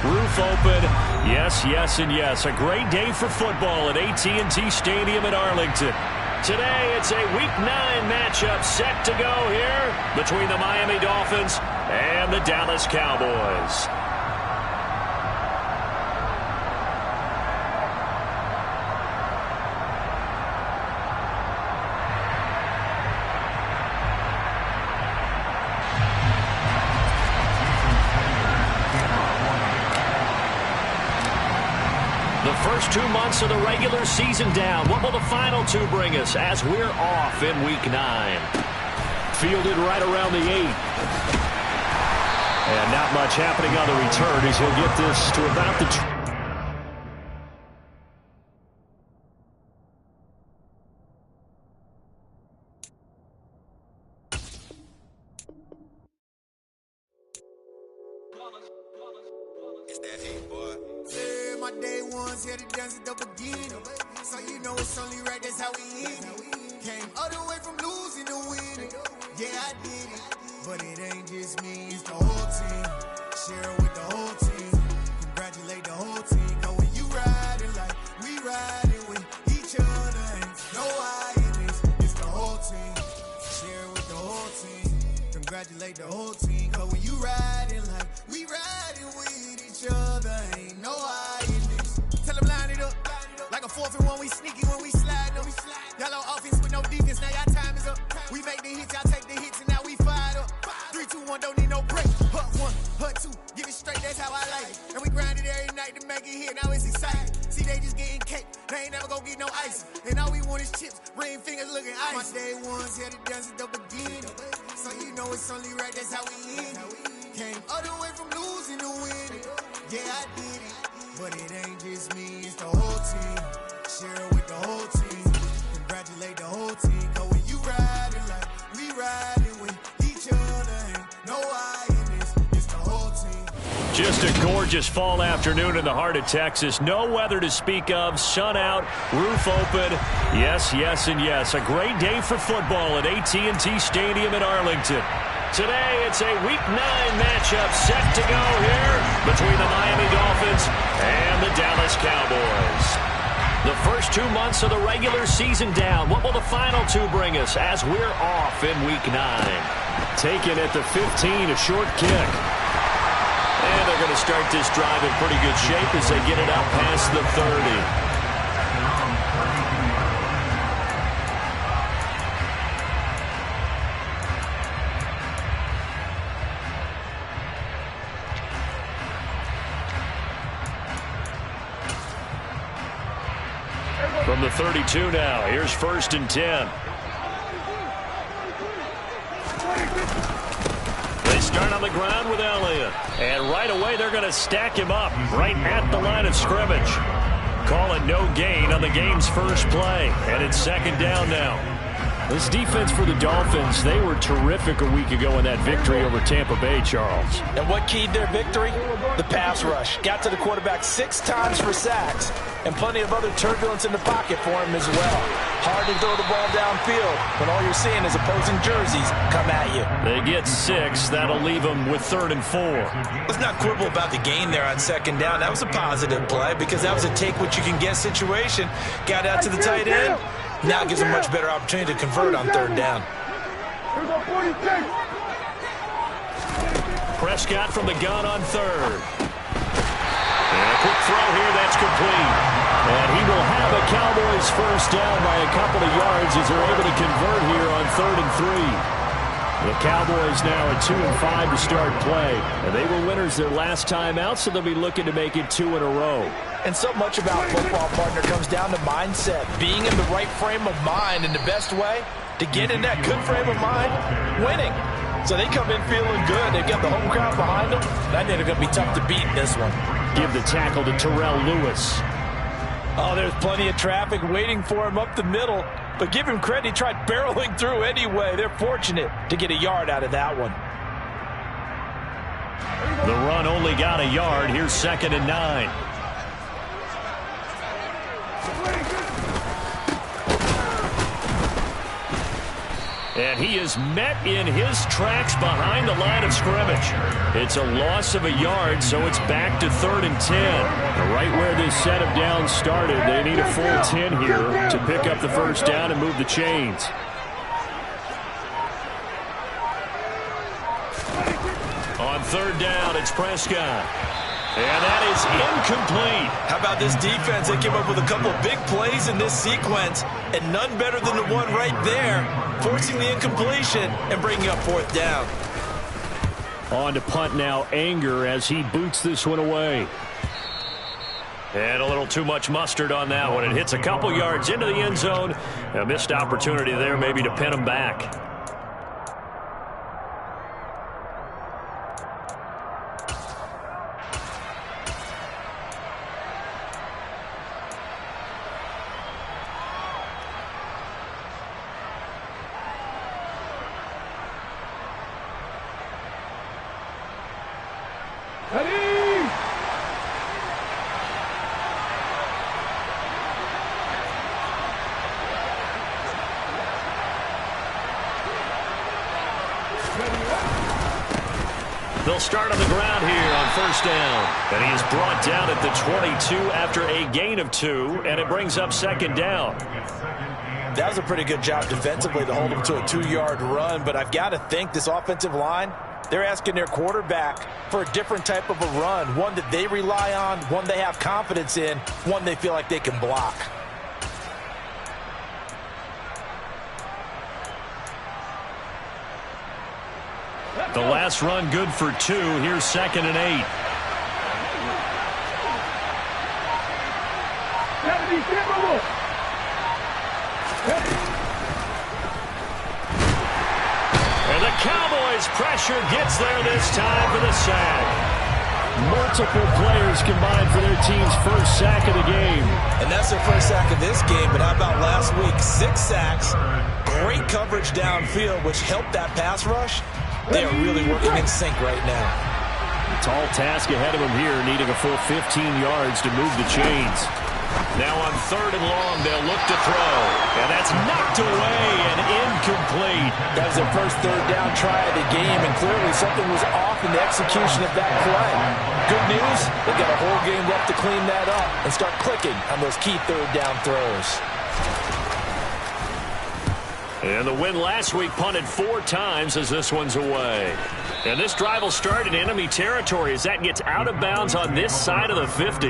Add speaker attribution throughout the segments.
Speaker 1: Roof open. Yes, yes, and yes. A great day for football at AT&T Stadium in Arlington. Today, it's a Week 9 matchup set to go here between the Miami Dolphins and the Dallas Cowboys. First 2 months of the regular season down. What will the final 2 bring us as we're off in Week 9? Fielded right around the 8. And not much happening on the return as he'll get this to about the...
Speaker 2: It's that 8, boy. Yeah, my day ones here to dance at the beginning. So you know it's only right, that's how we eat it. Came all the way from losing to winning. Yeah, I did it. But it ain't just me, it's the whole team. Share it with the whole team. Congratulate the whole team. Cause when you riding like we riding with each other, ain't no I in this. It's the whole team. Share it with the whole team. Congratulate the whole team. Cause when you riding like we riding with each other, ain't no I in this. Tell them line it up. Like a 4th and 1, we sneaky when we slide up. Y'all on offense with no defense, now y'all time is up. We make the hits, y'all take the hits, and now we fired up. 3, 2, 1, don't need no break. Hut 1, hut 2, give it straight, that's how I like it. And we grind it every night to make it hit, now it's exciting. See, they just getting cake, they ain't never gonna get no ice. And all we want is chips, ring fingers looking ice. My day ones here to dance at the beginning. So you know it's only right, that's how we end it. Came all the way from losing to winning. Yeah, I did it. But it ain't just me, it's the whole team. Share it with the whole team. Congratulate the whole team. Cause when you riding like we riding with each other, ain't no I in this. It's the whole team.
Speaker 1: Just a gorgeous fall afternoon in the heart of Texas. No weather to speak of. Sun out. Roof open. Yes, yes, and yes. A great day for football at AT&T Stadium in Arlington. Today, it's a Week 9 matchup set to go here between the Miami Dolphins and the Dallas Cowboys. The first 2 months of the regular season down. What will the final 2 bring us as we're off in Week 9? Taken at the 15, a short kick. And they're going to start this drive in pretty good shape as they get it out past the 30. From the 32 now, here's 1st and 10. They start on the ground with Elliott. And right away, they're going to stack him up right at the line of scrimmage. Call it no gain on the game's first play. And it's 2nd down now. This defense for the Dolphins, they were terrific a week ago in that victory over Tampa Bay, Charles.
Speaker 3: And what keyed their victory? The pass rush. Got to the quarterback 6 times for sacks. And plenty of other turbulence in the pocket for him as well. Hard to throw the ball downfield when all you're seeing is opposing jerseys come at you.
Speaker 1: They get 6. That'll leave them with 3rd and 4.
Speaker 3: Let's not quibble about the gain there on 2nd down. That was a positive play because that was a take-what-you-can-get situation. Got out to the tight end. Now gives them a much better opportunity to convert on 3rd down.
Speaker 1: Prescott from the gun on 3rd. And a quick throw here, that's complete. And he will have a Cowboys first down by a couple of yards as they're able to convert here on 3rd and 3. The Cowboys now at 2-5 to start play. And they were winners their last time out, so they'll be looking to make it 2 in a row.
Speaker 3: And so much about football, partner, comes down to mindset. Being in the right frame of mind, and the best way to get in that good frame of mind, winning. So they come in feeling good. They've got the home crowd behind them. I think they're going to be tough to beat in this one.
Speaker 1: Give the tackle to Terrell Lewis.
Speaker 3: Oh, there's plenty of traffic waiting for him up the middle. But give him credit, he tried barreling through anyway. They're fortunate to get a yard out of that one.
Speaker 1: The run only got a yard. Here's 2nd and 9. And he is met in his tracks behind the line of scrimmage. It's a loss of a yard, so it's back to 3rd and 10. Right where this set of downs started, they need a full 10 here to pick up the first down and move the chains. On 3rd down, it's Prescott. And that is incomplete.
Speaker 3: How about this defense? They came up with a couple of big plays in this sequence, and none better than the one right there, forcing the incompletion and bringing up 4th down.
Speaker 1: On to punt now, Anger, as he boots this one away. And a little too much mustard on that one. It hits a couple yards into the end zone. A missed opportunity there maybe to pin him back. They'll start on the ground here on 1st down. And he is brought down at the 22 after a gain of 2, and it brings up 2nd down.
Speaker 3: That was a pretty good job defensively to hold him to a 2-yard run, but I've got to think this offensive line, they're asking their quarterback for a different type of a run, one that they rely on, one they have confidence in, one they feel like they can block.
Speaker 1: The last run good for 2. Here's 2nd and 8. And the Cowboys' pressure gets there this time for the sack. Multiple players combined for their team's first sack of the game.
Speaker 3: And that's their first sack of this game, but how about last week? 6 sacks, great coverage downfield, which helped that pass rush. They are really working in sync right now.
Speaker 1: Tall task ahead of them here, needing a full 15 yards to move the chains. Now on 3rd and long, they'll look to throw. And that's knocked away and incomplete.
Speaker 3: That was their first 3rd down try of the game, and clearly something was off in the execution of that play. Good news, they've got a whole game left to clean that up and start clicking on those key 3rd down throws.
Speaker 1: And the win last week punted 4 times as this one's away. And this drive will start in enemy territory as that gets out of bounds on this side of the 50.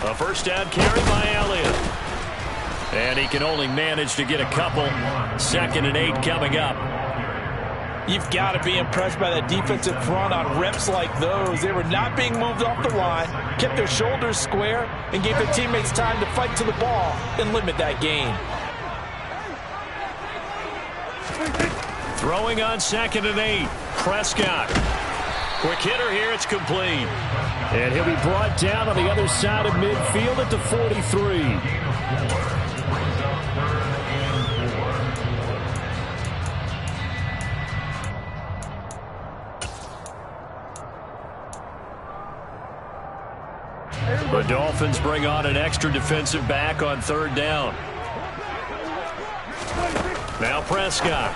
Speaker 1: A first down carry by Elliott. And he can only manage to get a couple. 2nd and 8 coming up.
Speaker 3: You've got to be impressed by that defensive front on reps like those. They were not being moved off the line, kept their shoulders square, and gave their teammates time to fight to the ball and limit that gain.
Speaker 1: Throwing on 2nd and 8. Prescott. Quick hitter here. It's complete. And he'll be brought down on the other side of midfield at the 43. The Dolphins bring on an extra defensive back on 3rd down. Now Prescott.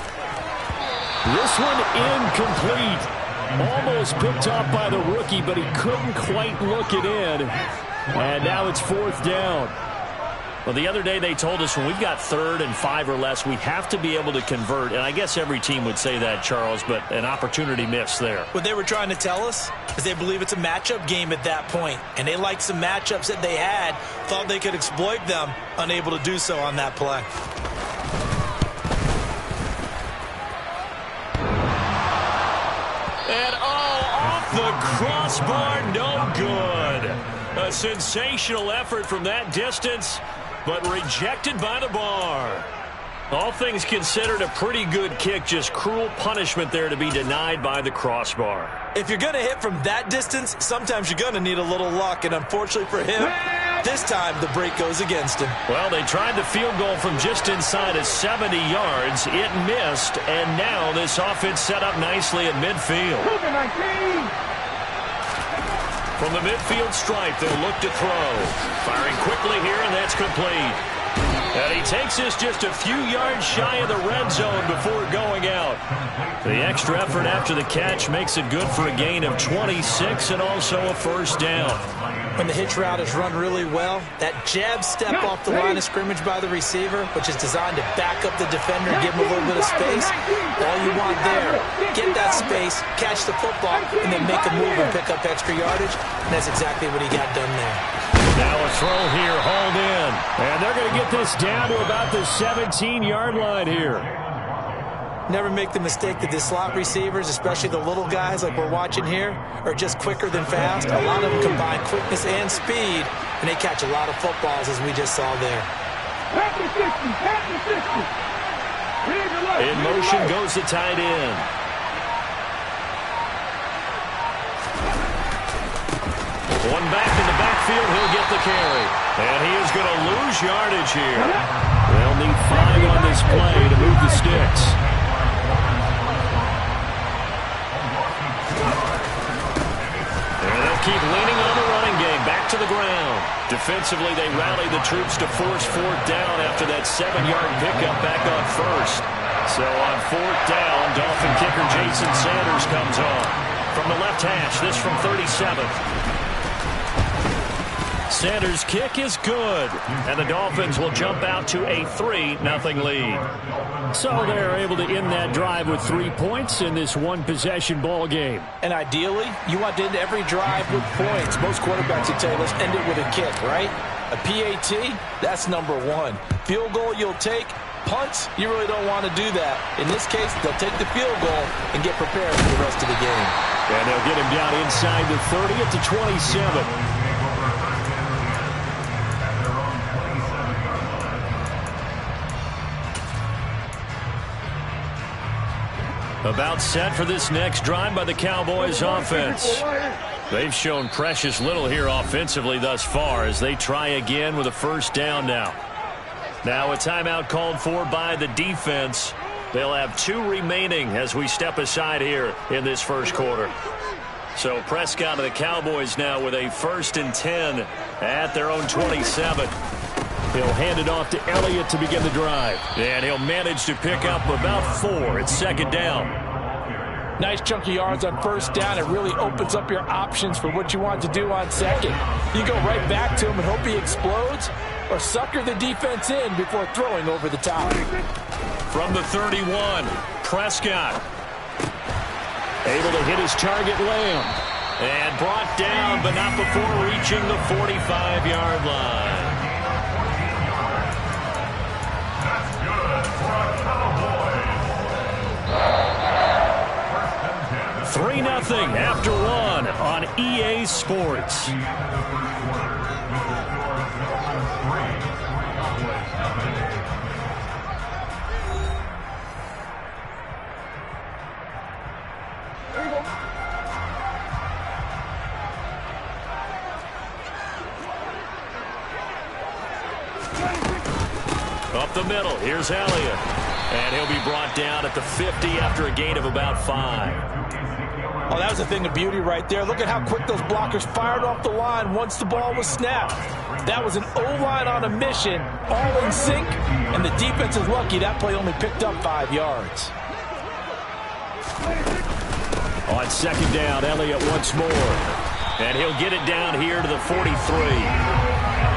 Speaker 1: This one incomplete. Almost picked off by the rookie, but he couldn't quite look it in. And now it's 4th down. Well, the other day they told us when we've got 3rd and 5 or less, we have to be able to convert. And I guess every team would say that, Charles, but an opportunity missed there.
Speaker 3: What they were trying to tell us is they believe it's a matchup game at that point. And they liked some matchups that they had, thought they could exploit them, unable to do so on that play.
Speaker 1: And off the crossbar, no good. A sensational effort from that distance, but rejected by the bar. All things considered, a pretty good kick, just cruel punishment there to be denied by the crossbar.
Speaker 3: If you're going to hit from that distance, sometimes you're going to need a little luck, and unfortunately for him, This time, the break goes against him.
Speaker 1: Well, they tried the field goal from just inside of 70 yards. It missed, and now this offense set up nicely at midfield. From the midfield stripe, they'll look to throw. Firing quickly here, and that's complete. And he takes this just a few yards shy of the red zone before going out. The extra effort after the catch makes it good for a gain of 26 and also a first down.
Speaker 3: When the hitch route is run really well, that jab step off the line of scrimmage by the receiver, which is designed to back up the defender and give him a little bit of space, all you want there, get that space, catch the football, and then make a move and pick up extra yardage, and that's exactly what he got done there.
Speaker 1: Now a throw here, hauled in. And they're going to get this down to about the 17-yard line here.
Speaker 3: Never make the mistake that the slot receivers, especially the little guys like we're watching here, are just quicker than fast. A lot of them combine quickness and speed, and they catch a lot of footballs, as we just saw there.
Speaker 1: In motion goes the tight end. One back in the backfield, he'll get the carry. And he is going to lose yardage here. They'll need 5 on this play to move the sticks. And they'll keep leaning on the running game, back to the ground. Defensively, they rally the troops to force 4th down after that 7-yard pickup back on first. So on 4th down, Dolphin kicker Jason Sanders comes on. From the left hash, this from 37. Sanders' kick is good, and the Dolphins will jump out to a 3-0 lead. So they're able to end that drive with 3 points in this one-possession ball game.
Speaker 3: And ideally, you want to end every drive with points. Most quarterbacks would say, let's end it with a kick, right? A PAT, that's number 1. Field goal you'll take. Punts, you really don't want to do that. In this case, they'll take the field goal and get prepared for the rest of the game.
Speaker 1: And they'll get him down inside the 30 at the 27. About set for this next drive by the Cowboys offense. They've shown precious little here offensively thus far as they try again with a first down now. Now a timeout called for by the defense. They'll have 2 remaining as we step aside here in this first quarter. So Prescott of the Cowboys now with a 1st and 10 at their own 27. He'll hand it off to Elliott to begin the drive. And he'll manage to pick up about 4. It's 2nd down.
Speaker 3: Nice chunky yards on 1st down. It really opens up your options for what you want to do on 2nd. You go right back to him and hope he explodes, or sucker the defense in before throwing over the top.
Speaker 1: From the 31, Prescott. Able to hit his target, Lamb. And brought down, but not before reaching the 45-yard line. 3-0 after 1 on EA Sports. Up the middle, here's Elliott. And he'll be brought down at the 50 after a gain of about 5.
Speaker 3: Oh, that was a thing of beauty right there. Look at how quick those blockers fired off the line once the ball was snapped. That was an O-line on a mission, all in sync, and the defense is lucky that play only picked up 5 yards.
Speaker 1: On 2nd down, Elliott once more. And he'll get it down here to the 43.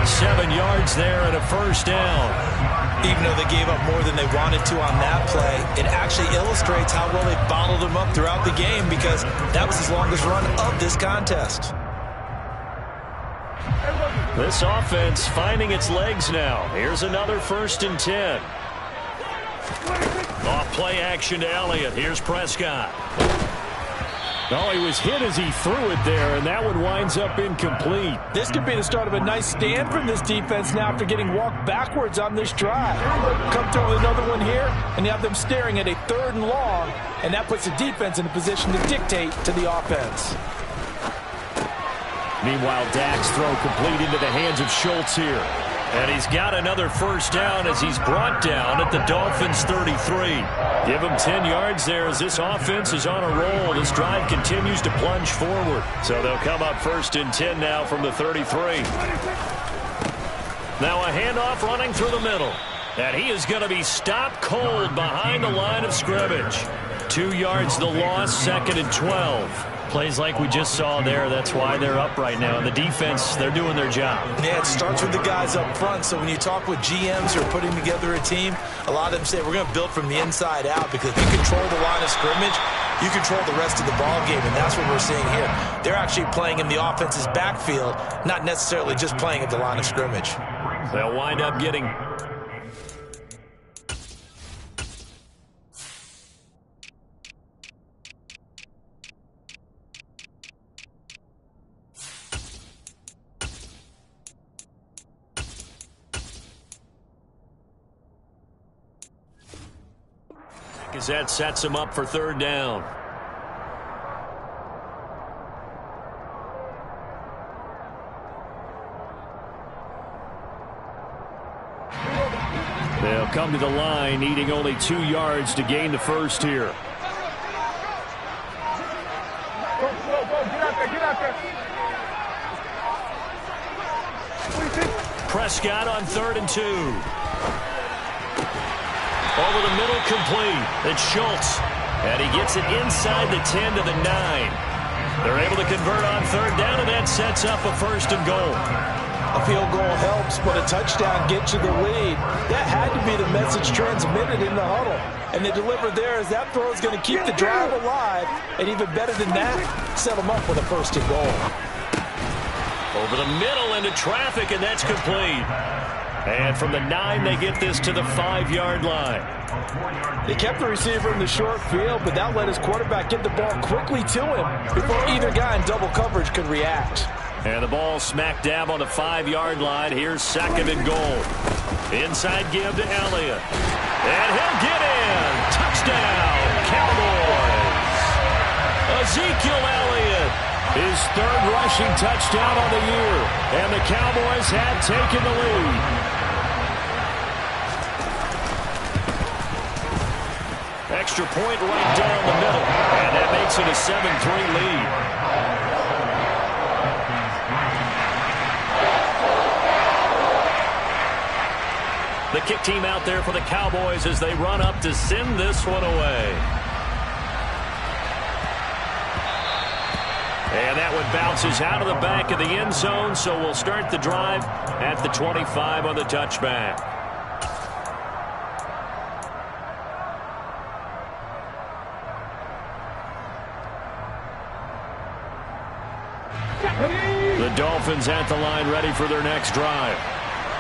Speaker 1: 7 yards there and a first down.
Speaker 3: Even though they gave up more than they wanted to on that play, it actually illustrates how well they bottled them up throughout the game, because that was his longest run of this contest.
Speaker 1: This offense finding its legs now. Here's another 1st and 10. Off play action to Elliott. Here's Prescott. Oh, he was hit as he threw it there, and that one winds up incomplete.
Speaker 3: This could be the start of a nice stand from this defense now after getting walked backwards on this drive. Come through with another one here, and you have them staring at a 3rd and long, and that puts the defense in a position to dictate to the offense.
Speaker 1: Meanwhile, Dak's throw complete into the hands of Schultz here. And he's got another first down as he's brought down at the Dolphins' 33. Give him 10 yards there as this offense is on a roll. This drive continues to plunge forward. So they'll come up 1st and 10 now from the 33. Now a handoff running through the middle. And he is going to be stopped cold behind the line of scrimmage. 2 yards the loss, 2nd and 12. Plays like we just saw there. That's why they're up right now. And the defense, they're doing their job.
Speaker 3: Yeah, it starts with the guys up front. So when you talk with GMs who are putting together a team, a lot of them say we're going to build from the inside out, because if you control the line of scrimmage, you control the rest of the ball game, and that's what we're seeing here. They're actually playing in the offense's backfield, not necessarily just playing at the line of scrimmage.
Speaker 1: They'll wind up getting... as that sets him up for 3rd down. They'll come to the line, needing only 2 yards to gain the first here. Prescott on 3rd and 2. Over the middle, complete. It's Schultz. And he gets it inside the 10 to the 9. They're able to convert on 3rd down, and that sets up a 1st and goal.
Speaker 3: A field goal helps, but a touchdown gets you the lead. That had to be the message transmitted in the huddle. And they delivered there as that throw is going to keep the drive alive. And even better than that, set them up with a 1st and goal.
Speaker 1: Over the middle into traffic, and that's complete. And from the 9, they get this to the 5-yard line.
Speaker 3: They kept the receiver in the short field, but that let his quarterback get the ball quickly to him before either guy in double coverage could react.
Speaker 1: And the ball smack dab on the 5-yard line. Here's 2nd and goal. Inside give to Elliott. And he'll get in. Touchdown, Cowboys. Ezekiel Elliott, his 3rd rushing touchdown on the year. And the Cowboys have taken the lead. Extra point right down the middle. And that makes it a 7-3 lead. The kick team out there for the Cowboys as they run up to send this one away. And that one bounces out of the back of the end zone, so we'll start the drive at the 25 on the touchback. The Dolphins at the line ready for their next drive.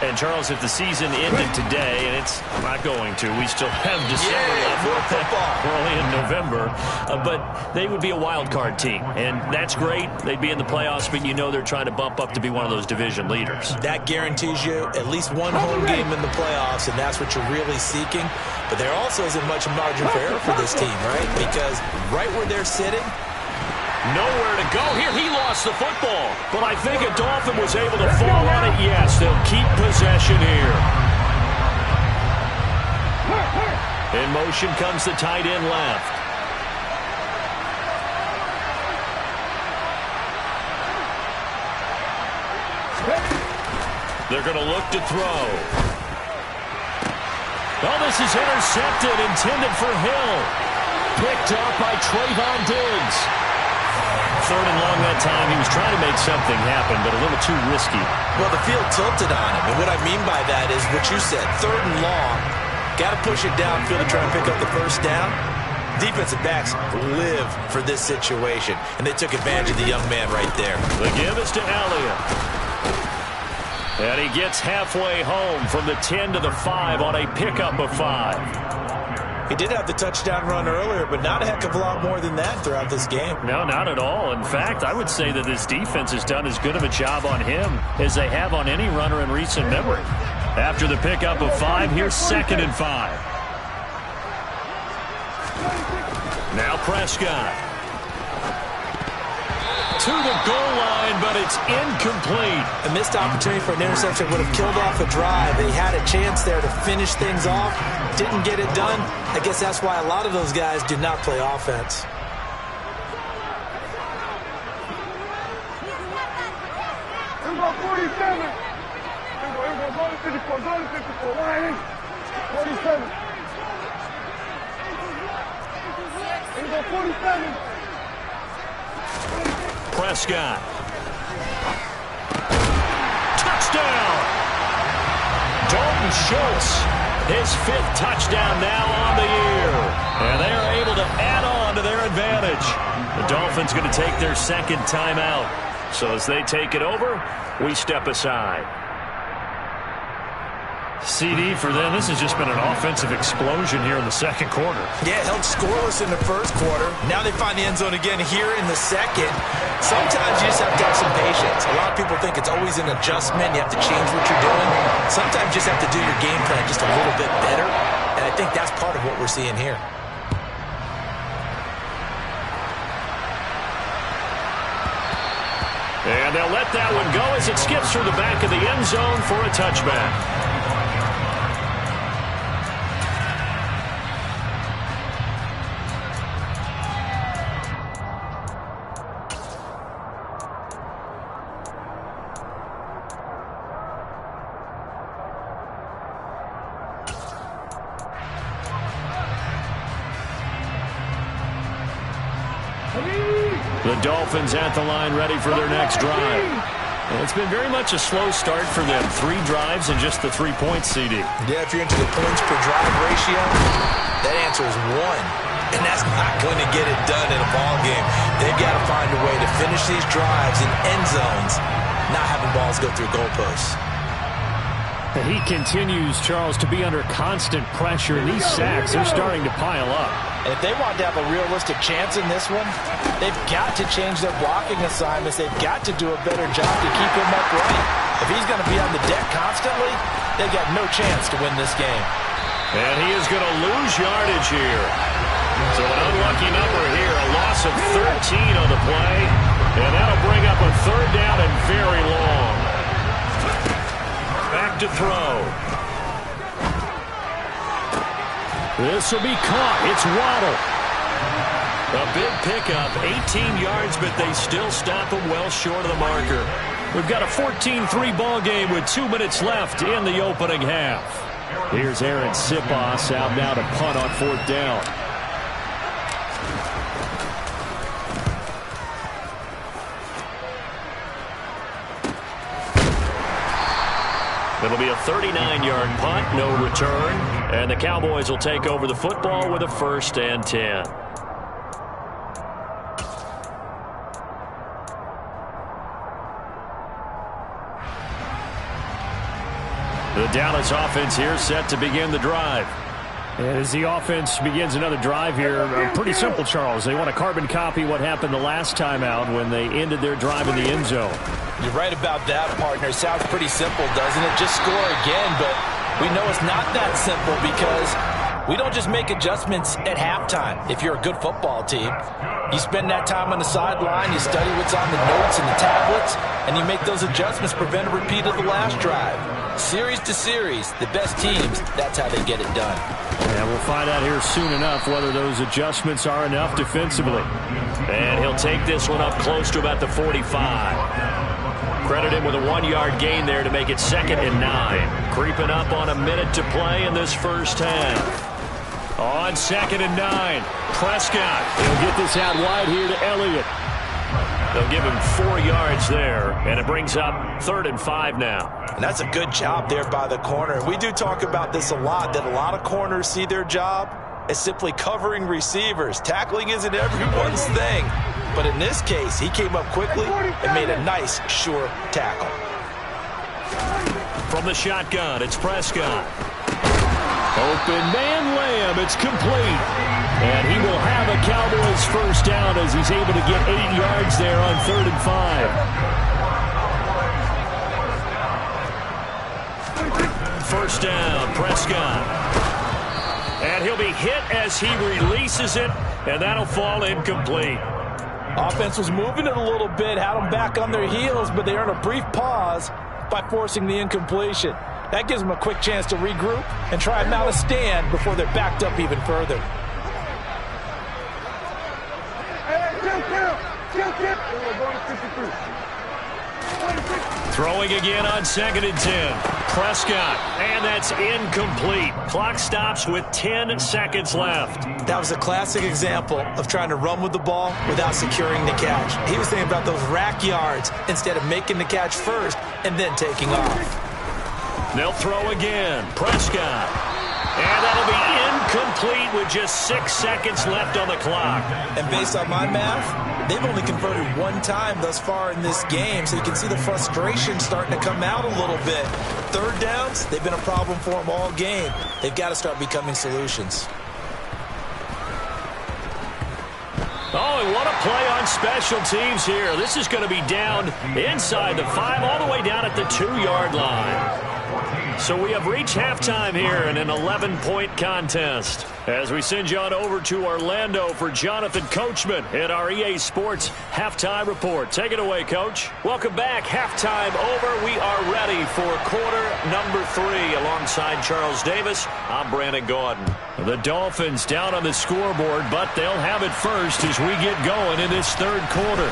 Speaker 1: And, Charles, if the season ended today, and it's not going to, we still have December left. We're only in November. But they would be a wild card team. And that's great. They'd be in the playoffs, but you know they're trying to bump up to be one of those division leaders.
Speaker 3: That guarantees you at least one home game in the playoffs, and that's what you're really seeking. But there also isn't much margin for error for this team, right? Because right where they're sitting,
Speaker 1: nowhere to go. Here, he lost the football. But I think a Dolphin was able to fall on it. Yes, they'll keep possession here. In motion comes the tight end left. They're going to look to throw. Oh, this is intercepted, intended for Hill. Picked up by Trayvon Diggs. 3rd and long that time. He was trying to make something happen, but a little too risky.
Speaker 3: Well, the field tilted on him. And what I mean by that is what you said. 3rd and long. Got to push it downfield to try and pick up the 1st down. Defensive backs live for this situation. And they took advantage of the young man right there.
Speaker 1: The give is to Elliott. And he gets halfway home from the 10 to the 5 on a pickup of 5.
Speaker 3: He did have the touchdown run earlier, but not a heck of a lot more than that throughout this game.
Speaker 1: No, not at all. In fact, I would say that this defense has done as good of a job on him as they have on any runner in recent memory. After the pickup of 5, here's 2nd and 5. Now Prescott. To the goal line, but it's incomplete.
Speaker 3: A missed opportunity for an interception would have killed off a drive. They had a chance there to finish things off. Didn't get it done. I guess that's why a lot of those guys do not play offense.
Speaker 4: Number 47. 47. Number 47.
Speaker 1: Prescott. Touchdown! Dalton Schultz, his 5th touchdown now on the year. And they are able to add on to their advantage. The Dolphins going to take their 2nd timeout. So as they take it over, we step aside. CD, for them, this has just been an offensive explosion here in the 2nd quarter.
Speaker 3: Yeah, held scoreless in the 1st quarter. Now they find the end zone again here in the 2nd. Sometimes you just have to have some patience. A lot of people think it's always an adjustment. You have to change what you're doing. Sometimes you just have to do your game plan just a little bit better. And I think that's part of what we're seeing here.
Speaker 1: And they'll let that one go as it skips through the back of the end zone for a touchback. The Dolphins at the line ready for their next drive. And it's been very much a slow start for them. 3 drives and just the 3 points, CD.
Speaker 3: Yeah, if you're into the points per drive ratio, that answer is 1. And that's not going to get it done in a ball game. They've got to find a way to finish these drives in end zones, not having balls go through goalposts.
Speaker 1: He continues, Charles, to be under constant pressure. These sacks are starting to pile up.
Speaker 3: And if they want to have a realistic chance in this one, they've got to change their blocking assignments. They've got to do a better job to keep him upright. If he's going to be on the deck constantly, they've got no chance to win this game.
Speaker 1: And he is going to lose yardage here. So an unlucky number here, a loss of 13 on the play. And that'll bring up a 3rd down and very long. Back to throw. This will be caught. It's Waddle. A big pickup, 18 yards, but they still stop him well short of the marker. We've got a 14-3 ball game with 2 minutes left in the opening half. Here's Aaron Siposs out now to punt on 4th down. It'll be a 39-yard punt, no return, and the Cowboys will take over the football with a 1st and 10. The Dallas offense here set to begin the drive. As the offense begins another drive here, pretty simple, Charles. They want to carbon copy what happened the last time out when they ended their drive in the end zone.
Speaker 3: You're right about that, partner. Sounds pretty simple, doesn't it? Just score again, but we know it's not that simple because we don't just make adjustments at halftime. If you're a good football team, you spend that time on the sideline, you study what's on the notes and the tablets, and you make those adjustments, prevent a repeat of the last drive. Series to series, the best teams, that's how they get it done.
Speaker 1: And we'll find out here soon enough whether those adjustments are enough defensively. And he'll take this one up close to about the 45. Credit him with a 1-yard gain there to make it 2nd and 9. Creeping up on a minute to play in this first half. On 2nd and 9, Prescott. He'll get this out wide here to Elliott. They'll give him 4 yards there, and it brings up 3rd and 5 now.
Speaker 3: And that's a good job there by the corner. We do talk about this a lot, that a lot of corners see their job as simply covering receivers. Tackling isn't everyone's thing. But in this case, he came up quickly and made a nice, sure tackle.
Speaker 1: From the shotgun, it's Prescott. Open man Lamb, it's complete. And he will have a Cowboys 1st down as he's able to get 8 yards there on 3rd and 5. 1st down, Prescott. And he'll be hit as he releases it, and that'll fall incomplete.
Speaker 3: Offense was moving it a little bit, had them back on their heels, but they earned a brief pause by forcing the incompletion. That gives them a quick chance to regroup and try and mount a stand before they're backed up even further.
Speaker 1: Throwing again on 2nd and 10. Prescott, and that's incomplete. Clock stops with 10 seconds left.
Speaker 3: That was a classic example of trying to run with the ball without securing the catch. He was thinking about those rack yards instead of making the catch first and then taking off.
Speaker 1: They'll throw again. Prescott. And that'll be incomplete with just 6 seconds left on the clock.
Speaker 3: And based on my math, they've only converted one time thus far in this game, so you can see the frustration starting to come out a little bit. Third downs, they've been a problem for them all game. They've got to start becoming solutions.
Speaker 1: Oh, and what a play on special teams here. This is going to be down inside the 5, all the way down at the 2-yard line. So we have reached halftime here in an 11-point contest. As we send you on over to Orlando for Jonathan Coachman at our EA Sports Halftime Report. Take it away, Coach. Welcome back. Halftime over. We are ready for quarter number 3. Alongside Charles Davis, I'm Brandon Gaudin. The Dolphins down on the scoreboard, but they'll have it first as we get going in this third quarter.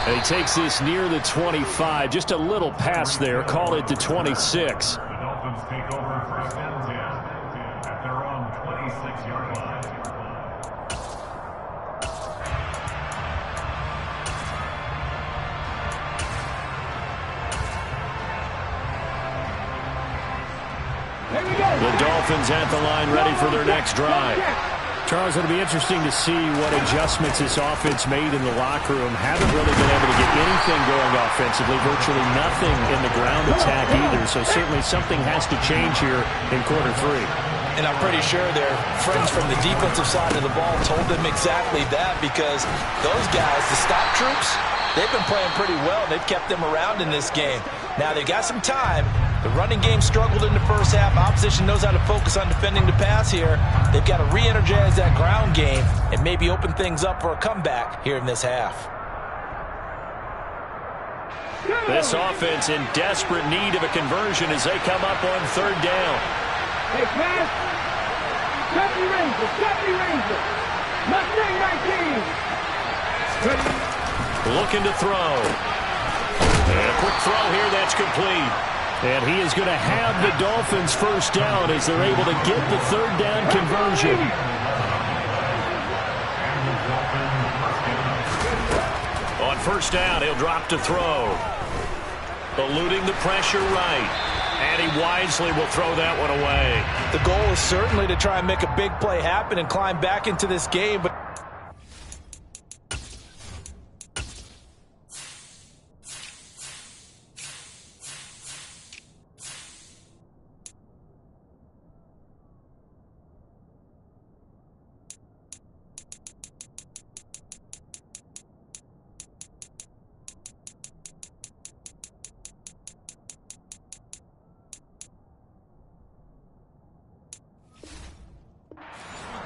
Speaker 1: And he takes this near the 25. Just a little pass there. Call it the 26.
Speaker 5: The Dolphins take over first and 10 at their own 26-yard line.
Speaker 1: The Dolphins at the line, ready for their next drive.
Speaker 6: Charles, it'll be interesting to see what adjustments this offense made in the locker room. Haven't really been able to get anything going offensively, virtually nothing in the ground attack either. So certainly something has to change here in quarter 3.
Speaker 3: And I'm pretty sure their friends from the defensive side of the ball told them exactly that, because those guys, the stop troops, they've been playing pretty well. They've kept them around in this game. Now they've got some time. The running game struggled in the first half. Opposition knows how to focus on defending the pass here. They've got to re-energize that ground game and maybe open things up for a comeback here in this half.
Speaker 1: This offense in desperate need of a conversion as they come up on third down.
Speaker 4: Hey, pass. Deputy Ranger. Mustang 19.
Speaker 1: Looking to throw. And a quick throw here, that's complete. And he is going to have the Dolphins first down as they're able to get the third down conversion. On first down, he'll drop to throw. Eluding the pressure right. And he wisely will throw that one away.
Speaker 3: The goal is certainly to try and make a big play happen and climb back into this game, but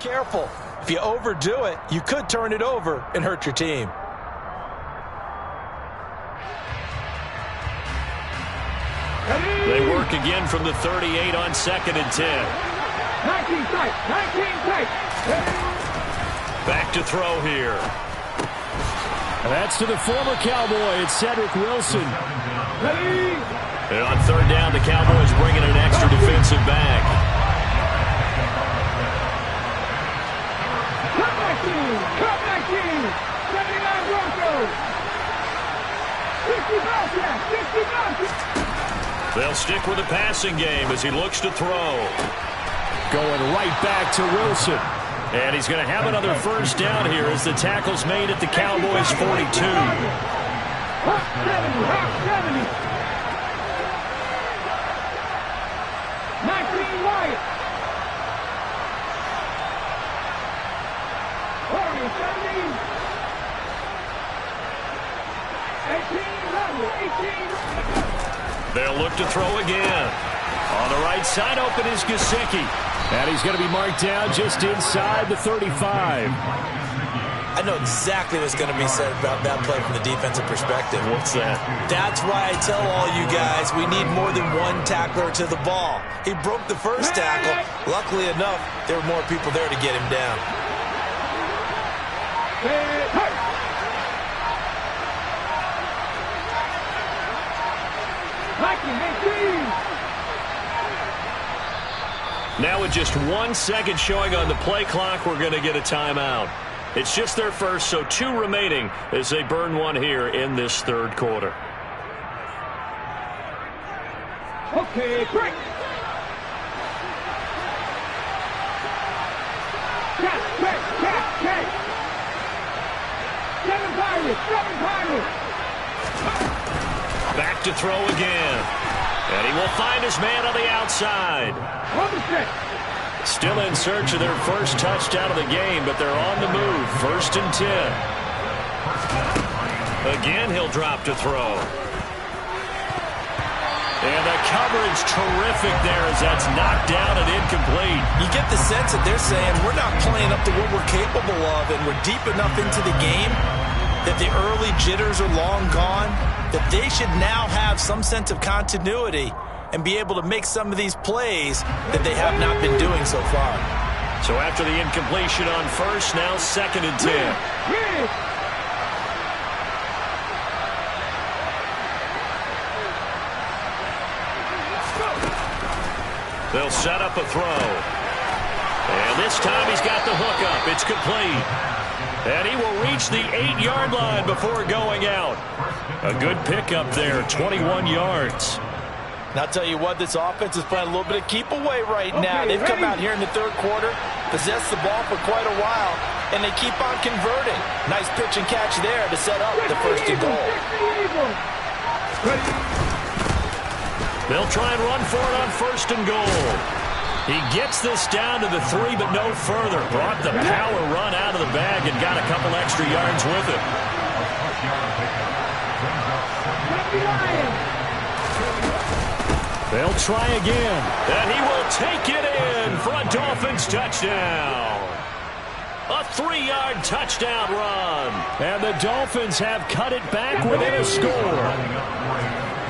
Speaker 3: careful. If you overdo it, you could turn it over and hurt your team.
Speaker 1: They work again from the 38 on 2nd and 10.
Speaker 4: 19 tight.
Speaker 1: Back to throw here.
Speaker 6: And that's to the former Cowboy. It's Cedric Wilson.
Speaker 1: And on third down, the Cowboys bringing an extra defensive back.
Speaker 4: Cup 19. 79 Broncos. 60
Speaker 1: They'll stick with the passing game as he looks to throw.
Speaker 6: Going right back to Wilson.
Speaker 1: And he's going to have another first down here as the tackle's made at the Cowboys' 42.
Speaker 4: Hot 70. 19 Wyatt. 18.
Speaker 1: They'll look to throw again. On the right side, open is Gesicki.
Speaker 6: And he's going to be marked down just inside the 35.
Speaker 3: I know exactly what's going to be said about that play from the defensive perspective.
Speaker 6: What's that?
Speaker 3: That's why I tell all you guys we need more than one tackler to the ball. He broke the first tackle. Luckily enough, there were more people there to get him down.
Speaker 1: Now with just 1 second showing on the play clock, we're going to get a timeout. It's just their first, so 2 remaining as they burn one here in this third quarter.
Speaker 4: Okay, quick. Catch. 7 Pirates.
Speaker 1: Back to throw again. And he will find his man on the outside. Still in search of their first touchdown of the game, but they're on the move. 1st and 10. Again, he'll drop to throw. And the coverage terrific there as that's knocked down and incomplete.
Speaker 3: You get the sense that they're saying we're not playing up to what we're capable of, and we're deep enough into the game that the early jitters are long gone, that they should now have some sense of continuity and be able to make some of these plays that they have not been doing so far.
Speaker 1: So after the incompletion on first, now 2nd and 10. They'll set up a throw. And this time he's got the hook up. It's complete. And he will reach the 8-yard line before going out. A good pickup there, 21 yards.
Speaker 3: And I'll tell you what, this offense is playing a little bit of keep away right now. They've come out here in the third quarter, possessed the ball for quite a while, and they keep on converting. Nice pitch and catch there to set up the 1st and goal.
Speaker 1: They'll try and run for it on 1st and goal. He gets this down to the 3, but no further. Brought the power run out of the bag and got a couple extra yards with it. They'll try again. And he will take it in for a Dolphins touchdown. A 3-yard touchdown run. And the Dolphins have cut it back within a score.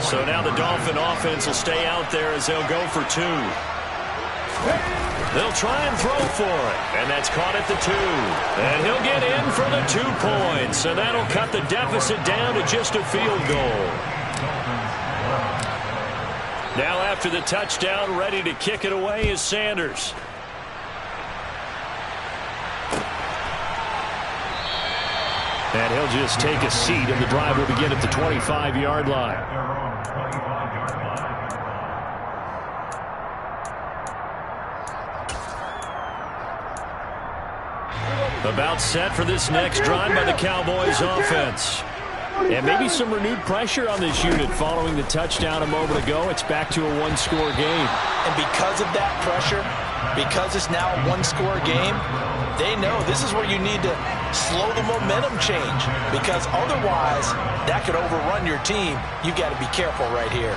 Speaker 1: So now the Dolphin offense will stay out there as they'll go for 2. They'll try and throw for it. And that's caught at the 2. And he'll get in for the 2 points. And that'll cut the deficit down to just a field goal. Now after the touchdown, ready to kick it away is Sanders. And he'll just take a seat, and the drive will begin at the 25-yard line. About set for this next drive by the Cowboys offense. And maybe some renewed pressure on this unit following the touchdown a moment ago. It's back to a 1-score game.
Speaker 3: And because of that pressure, because it's now a 1-score game, they know this is where you need to slow the momentum change, because otherwise that could overrun your team. You got to be careful right here.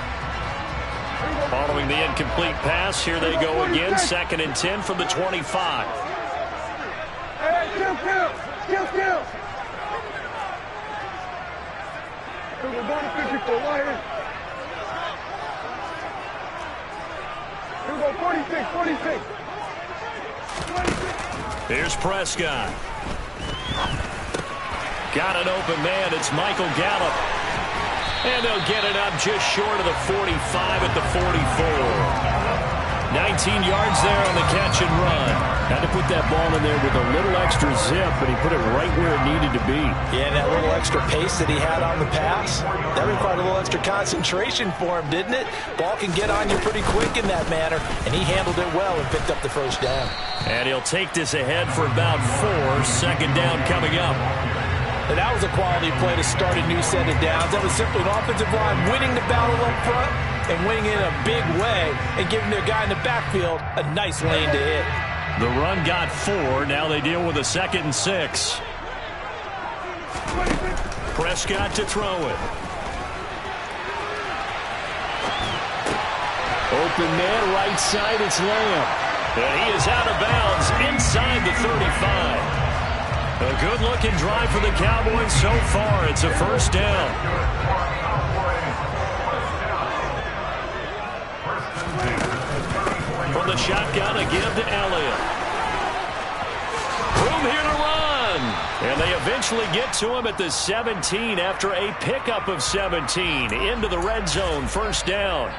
Speaker 1: Following the incomplete pass, here they go again. 2nd and 10 from the 25.
Speaker 4: Kill. We're going to 54 Lions. Here we go, 46.
Speaker 1: Here's Prescott. Got an open man. It's Michael Gallup. And they'll get it up just short of the 45 at the 44. 19 yards there on the catch and run. Had to put that ball in there with a little extra zip, but he put it right where it needed to be.
Speaker 3: Yeah, that little extra pace that he had on the pass, that required a little extra concentration for him, didn't it? Ball can get on you pretty quick in that manner, and he handled it well and picked up the first down.
Speaker 1: And he'll take this ahead for about 4. 2nd down coming up.
Speaker 3: And that was a quality play to start a new set of downs. That was simply an offensive line winning the battle up front and winning in a big way and giving their guy in the backfield a nice lane to hit.
Speaker 1: The run got 4. Now they deal with a 2nd and 6. Prescott to throw it. Open man right side. It's Lamb. And he is out of bounds inside the 35. A good-looking drive for the Cowboys so far. It's a first down. From the shotgun, a give to Elliott. Room here to run. And they eventually get to him at the 17 after a pickup of 17. Into the red zone, first down.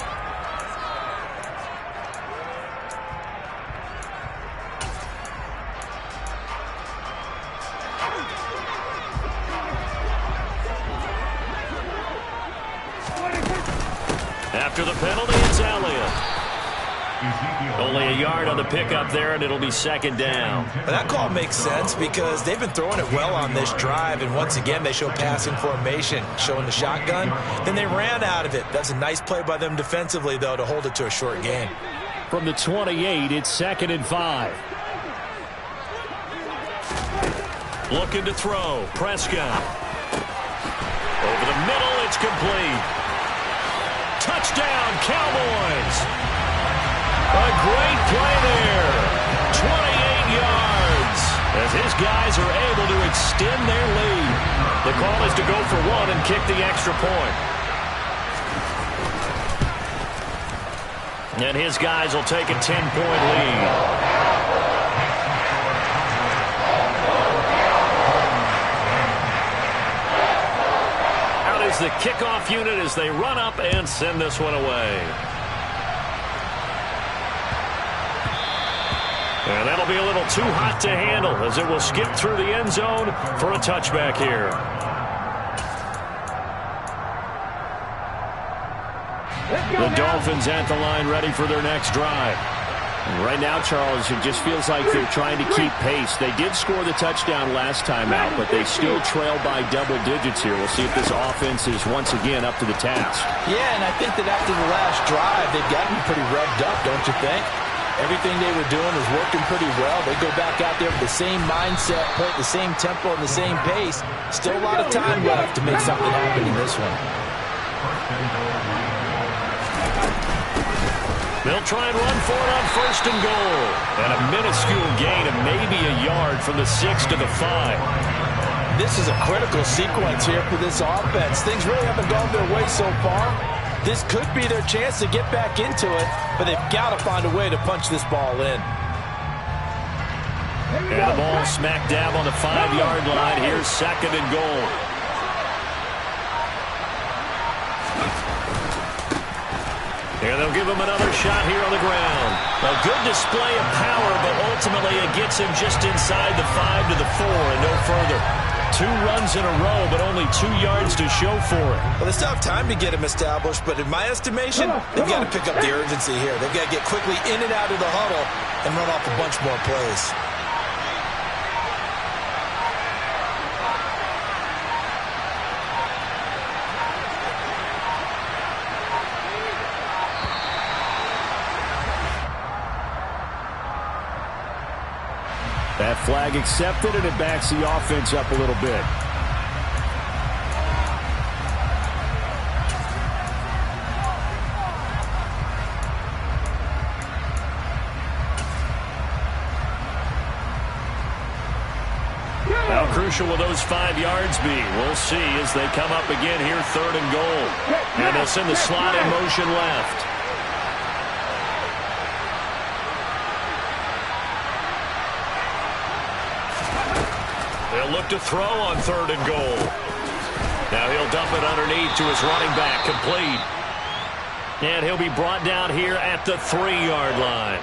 Speaker 1: After the penalty, it's Elliott. Only a yard on the pickup there, and it'll be second down.
Speaker 3: And that call makes sense because they've been throwing it well on this drive, and once again they show passing formation, showing the shotgun. Then they ran out of it. That's a nice play by them defensively, though, to hold it to a short gain.
Speaker 1: From the 28, it's 2nd and 5. Looking to throw. Prescott. Over the middle, it's complete. Touchdown, Cowboys. A great play there. 28 yards. As his guys are able to extend their lead. The call is to go for one and kick the extra point. And his guys will take a 10-point lead. The kickoff unit as they run up and send this one away. And that'll be a little too hot to handle as it will skip through the end zone for a touchback here. The Dolphins at the line ready for their next drive. And right now, Charles, it just feels like they're trying to keep pace. They did score the touchdown last time out, but they still trail by double digits here. We'll see if this offense is once again up to the task.
Speaker 3: Yeah, and I think that after the last drive, they've gotten pretty revved up, don't you think? Everything they were doing was working pretty well. They go back out there with the same mindset, play at the same tempo and the same pace. Still a lot of time left to make something happen in this one.
Speaker 1: They'll try and run for it on 1st and goal. And a minuscule gain of maybe a yard from the 6 to the 5.
Speaker 3: This is a critical sequence here for this offense. Things really haven't gone their way so far. This could be their chance to get back into it, but they've got to find a way to punch this ball in.
Speaker 1: And the ball smack dab on the 5-yard line. Here's 2nd and goal. And they'll give him another shot here on the ground. A good display of power, but ultimately it gets him just inside the 5 to the 4 and no further. 2 runs in a row, but only 2 yards to show for it.
Speaker 3: Well, they still have time to get him established, but in my estimation, they've got to pick up the urgency here. They've got to get quickly in and out of the huddle and run off a bunch more plays.
Speaker 1: That flag accepted, and it backs the offense up a little bit. How crucial will those 5 yards be? We'll see as they come up again here, 3rd and goal. And they'll send the slot in motion left. They'll look to throw on 3rd and goal. Now he'll dump it underneath to his running back, complete. And he'll be brought down here at the 3-yard line.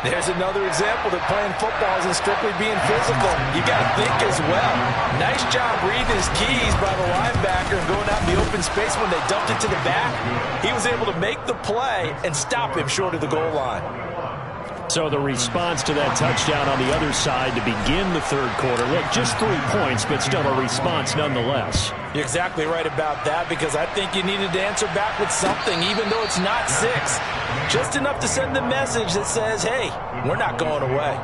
Speaker 3: There's another example that playing football isn't strictly being physical. You got to think as well. Nice job reading his keys by the linebacker and going out in the open space when they dumped it to the back. He was able to make the play and stop him short of the goal line.
Speaker 1: So the response to that touchdown on the other side to begin the 3rd quarter. Look, just 3 points, but still a response nonetheless.
Speaker 3: You're exactly right about that, because I think you needed to answer back with something, even though it's not 6. Just enough to send the message that says, hey, we're not going away.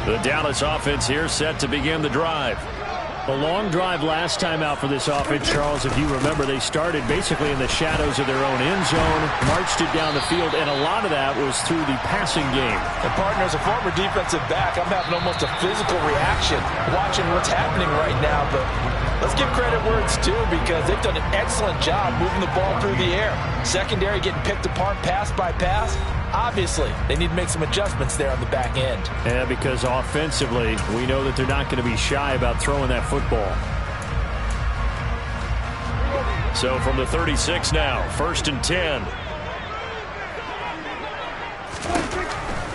Speaker 1: The Dallas offense here set to begin the drive.
Speaker 6: A long drive last time out for this offense, Charles. If you remember, they started basically in the shadows of their own end zone, marched it down the field, and a lot of that was through the passing game.
Speaker 3: And, partner, as a former defensive back, I'm having almost a physical reaction watching what's happening right now. But let's give credit where it's due, because they've done an excellent job moving the ball through the air. Secondary getting picked apart pass by pass. Obviously, they need to make some adjustments there on the back end.
Speaker 6: Yeah, because offensively, we know that they're not going to be shy about throwing that football. So from the 36 now, 1st and 10.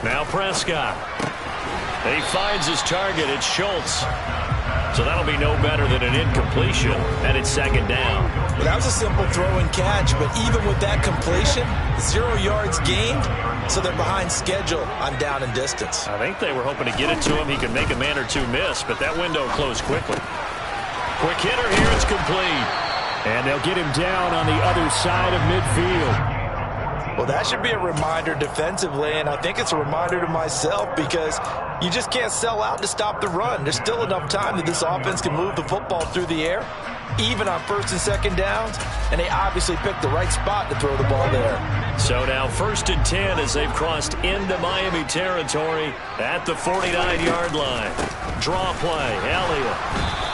Speaker 6: Now Prescott. He finds his target. It's Schultz. So that'll be no better than an incompletion, and it's 2nd down.
Speaker 3: Well, that was a simple throw and catch, but even with that completion, 0 yards gained, so they're behind schedule on down and distance.
Speaker 6: I think they were hoping to get it to him. He could make a man or two miss, but that window closed quickly. Quick hitter here. It's complete. And they'll get him down on the other side of midfield.
Speaker 3: Well, that should be a reminder defensively, and I think it's a reminder to myself, because you just can't sell out to stop the run. There's still enough time that this offense can move the football through the air, even on 1st and 2nd downs, and they obviously picked the right spot to throw the ball there.
Speaker 1: So now 1st and 10 as they've crossed into Miami territory at the 49-yard line. Draw play, Elliott.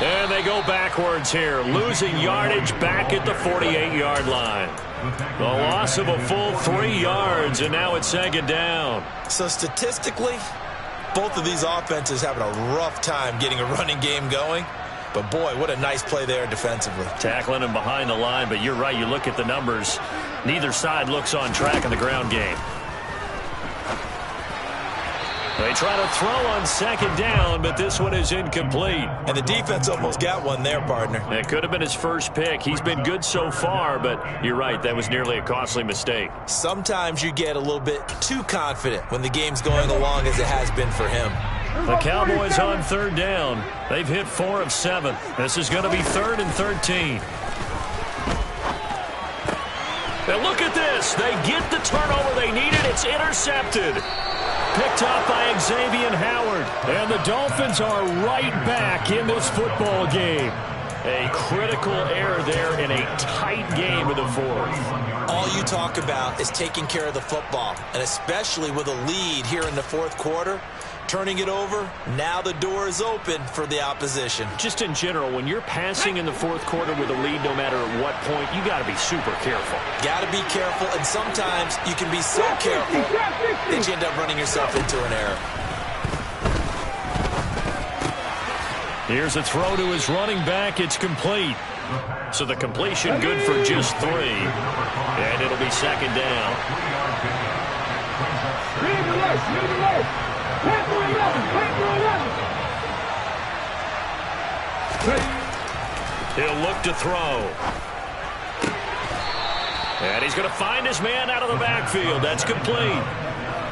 Speaker 1: And they go backwards here, losing yardage back at the 48-yard line. The loss of a full 3 yards, and now it's 2nd down.
Speaker 3: So statistically, both of these offenses having a rough time getting a running game going. But, boy, what a nice play there defensively.
Speaker 1: Tackling him behind the line, but you're right. You look at the numbers. Neither side looks on track in the ground game. They try to throw on 2nd down, but this one is incomplete.
Speaker 3: And the defense almost got one there, partner.
Speaker 1: It could have been his first pick. He's been good so far, but you're right. That was nearly a costly mistake.
Speaker 3: Sometimes you get a little bit too confident when the game's going along as it has been for him.
Speaker 1: The Cowboys on 3rd down. They've hit 4 of 7. This is going to be 3rd and 13. And look at this. They get the turnover they needed. It's intercepted. Picked up by Xavier Howard. And the Dolphins are right back in this football game. A critical error there in a tight game in the 4th.
Speaker 3: All you talk about is taking care of the football, and especially with a lead here in the 4th quarter. Turning it over, now the door is open for the opposition.
Speaker 1: Just in general, when you're passing in the 4th quarter with a lead, no matter at what point, you got to be super careful.
Speaker 3: Got to be careful, and sometimes you can be so careful that you end up running yourself into an error.
Speaker 1: Here's a throw to his running back. It's complete. So the completion good for just 3. And it'll be 2nd down. He'll look to throw. And he's going to find his man out of the backfield. That's complete.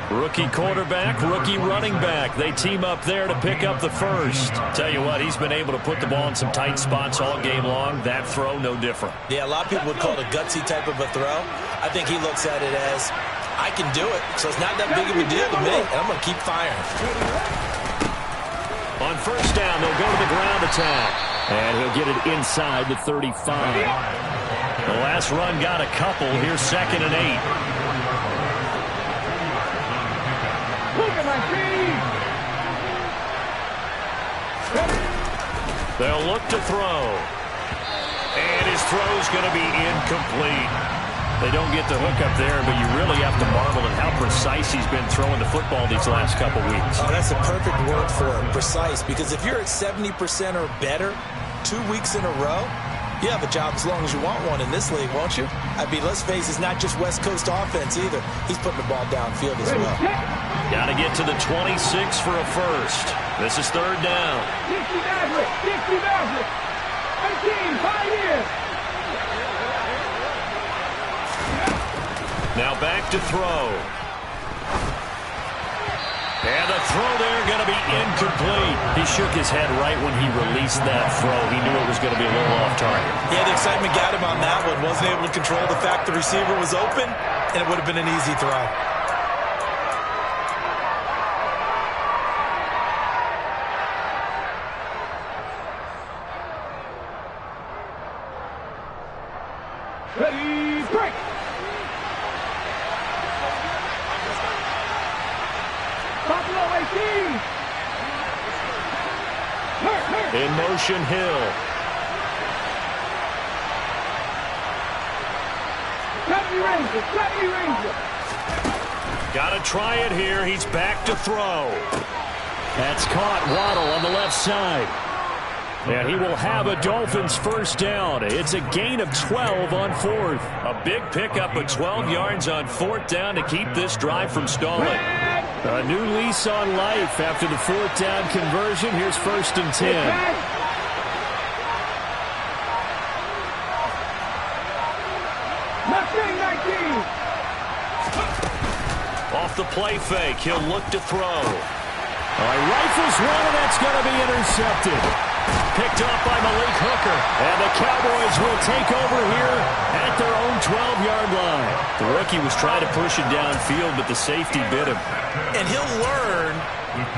Speaker 1: Rookie quarterback, rookie running back. They team up there to pick up the first. Tell you what, he's been able to put the ball in some tight spots all game long. That throw, no different.
Speaker 3: Yeah, a lot of people would call it a gutsy type of a throw. I think he looks at it as, I can do it, so it's not that big of a deal to me, and I'm going to keep firing.
Speaker 1: On 1st down, they'll go to the ground attack. And he'll get it inside the 35. The last run got a couple. Here's 2nd and 8. They'll look to throw. And his throw's going to be incomplete. They don't get the hook up there, but you really have to marvel at how precise he's been throwing the football these last couple weeks.
Speaker 3: Oh, that's a perfect word for it, precise, because if you're at 70% or better 2 weeks in a row, you have a job as long as you want one in this league, won't you? I mean, let's face it, it's not just West Coast offense either. He's putting the ball downfield as well.
Speaker 1: Got to get to the 26 for a first. This is 3rd down.
Speaker 4: 18, 5 years.
Speaker 1: Now back to throw. And the throw there going to be incomplete. He shook his head right when he released that throw. He knew it was going to be a little off target.
Speaker 3: Yeah, the excitement got him on that one. Wasn't able to control the fact the receiver was open, and it would have been an easy throw.
Speaker 1: In motion, Hill. Got to try it here. He's back to throw.
Speaker 6: That's caught. Waddle on the left side. And he will have a Dolphins first down. It's a gain of 12 on fourth.
Speaker 1: A big pickup of 12 yards on fourth down to keep this drive from stalling.
Speaker 6: A new lease on life after the fourth down conversion. Here's 1st and 10.
Speaker 1: Off the play fake, he'll look to throw.
Speaker 6: Rifles one, and that's going to be intercepted.
Speaker 1: Picked up by Malik Hooker.
Speaker 6: And the Cowboys will take over here at their own 12-yard line.
Speaker 1: The rookie was trying to push it downfield, but the safety bit him.
Speaker 3: And he'll learn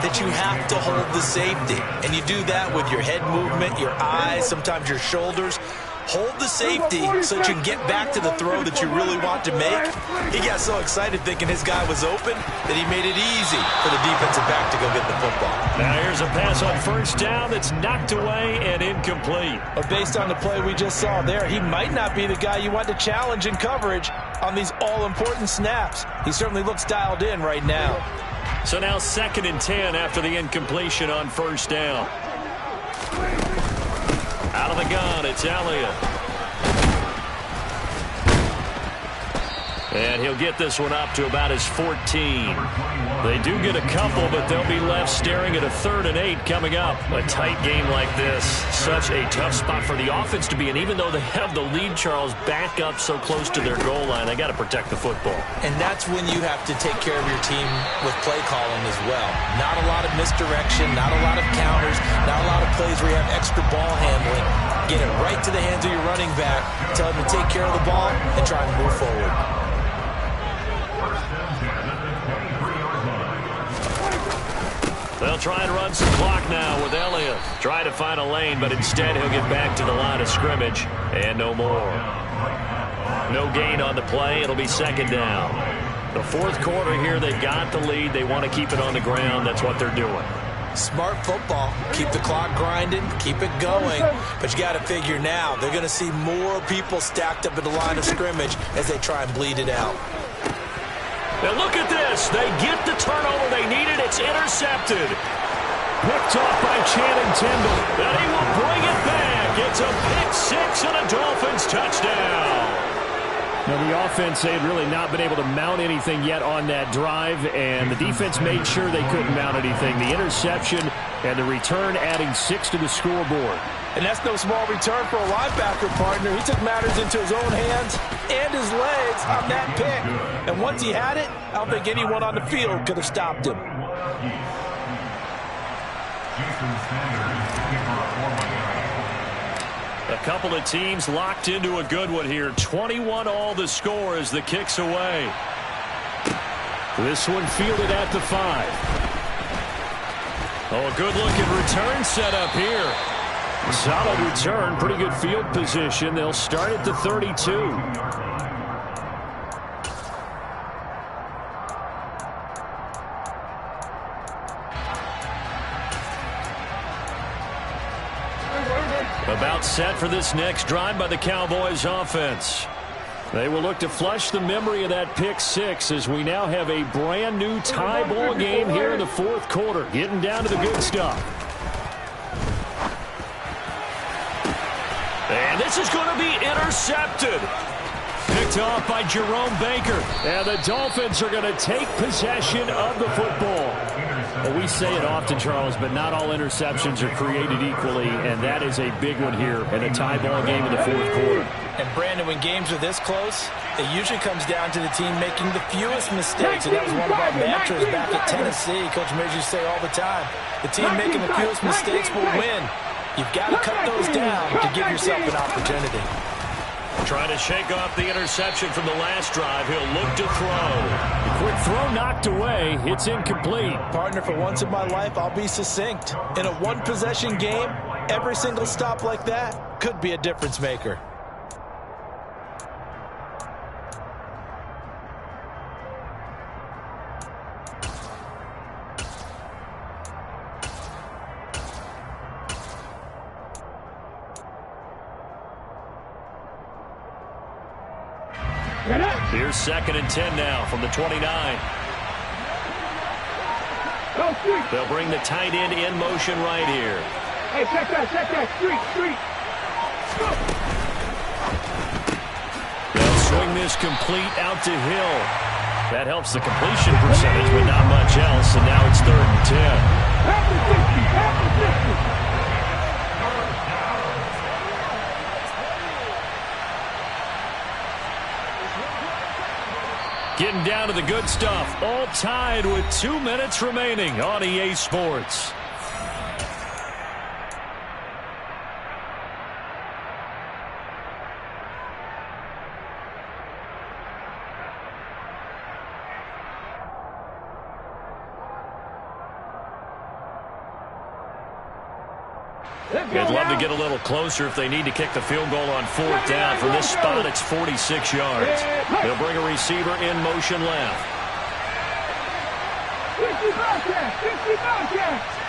Speaker 3: that you have to hold the safety. And you do that with your head movement, your eyes, sometimes your shoulders. Hold the safety so that you can get back to the throw that you really want to make. He got so excited thinking his guy was open that he made it easy for the defensive back to go get the football.
Speaker 1: Now here's a pass on first down that's knocked away and incomplete.
Speaker 3: But based on the play we just saw there, he might not be the guy you want to challenge in coverage on these all-important snaps. He certainly looks dialed in right now.
Speaker 1: So now 2nd and 10 after the incompletion on first down. Out of the gun, it's Elliott. And he'll get this one up to about his 14. They do get a couple, but they'll be left staring at a 3rd and 8 coming up. A tight game like this, such a tough spot for the offense to be in. Even though they have the lead, Charles, back up so close to their goal line, they got to protect the football.
Speaker 3: And that's when you have to take care of your team with play calling as well. Not a lot of misdirection, not a lot of counters, not a lot of plays where you have extra ball handling. Get it right to the hands of your running back, tell him to take care of the ball, and try and move forward.
Speaker 1: They'll try and run some clock now with Elliott. Try to find a lane, but instead he'll get back to the line of scrimmage. And no more. No gain on the play. It'll be 2nd down. The 4th quarter here, they've got the lead. They want to keep it on the ground. That's what they're doing.
Speaker 3: Smart football. Keep the clock grinding. Keep it going. But you got to figure now, they're going to see more people stacked up at the line of scrimmage as they try and bleed it out.
Speaker 1: Now look at this. They get the turnover they needed. It's intercepted.
Speaker 6: Picked off by Channing Tindall.
Speaker 1: And he will bring it back. It's a pick 6 and a Dolphins touchdown.
Speaker 6: Now, the offense, they had really not been able to mount anything yet on that drive, and the defense made sure they couldn't mount anything. The interception and the return adding 6 to the scoreboard.
Speaker 3: And that's no small return for a linebacker, partner. He took matters into his own hands and his legs on that pick. And once he had it, I don't think anyone on the field could have stopped him.
Speaker 1: A couple of teams locked into a good one here. 21-all the score as the kick's away.
Speaker 6: This one fielded at the 5.
Speaker 1: Oh, a good-looking return set up here.
Speaker 6: Solid return, pretty good field position. They'll start at the 32.
Speaker 1: About set for this next drive by the Cowboys offense.
Speaker 6: They will look to flush the memory of that pick 6 as we now have a brand new tie ball game here in the 4th quarter. Getting down to the good stuff.
Speaker 1: And this is going to be intercepted. Picked off by Jerome Baker.
Speaker 6: And the Dolphins are going to take possession of the football. Well, we say it often, Charles, but not all interceptions are created equally, and that is a big one here in a tie ball game in the 4th quarter.
Speaker 3: And, Brandon, when games are this close, it usually comes down to the team making the fewest mistakes, and that was one of our mantras back at Tennessee. Coach Mears used to say all the time, the team making the fewest mistakes will win. You've got to cut those down to give yourself an opportunity.
Speaker 1: Trying to shake off the interception from the last drive. He'll look to throw.
Speaker 6: The quick throw knocked away. It's incomplete.
Speaker 3: Partner, for once in my life, I'll be succinct. In a one-possession game, every single stop like that could be a difference maker.
Speaker 1: Here's 2nd and 10 now from the 29. They'll bring the tight end in motion right here.
Speaker 4: Hey, check that, street.
Speaker 1: They'll swing this complete out to Hill. That helps the completion percentage, but not much else, and now it's 3rd and 10.
Speaker 4: Half the 50.
Speaker 1: Getting down to the good stuff. All tied with 2 minutes remaining on EA Sports. They'd love to get a little closer if they need to kick the field goal on 4th down. From this spot, it's 46 yards. They'll bring a receiver in motion left.
Speaker 4: 50 Bobcats!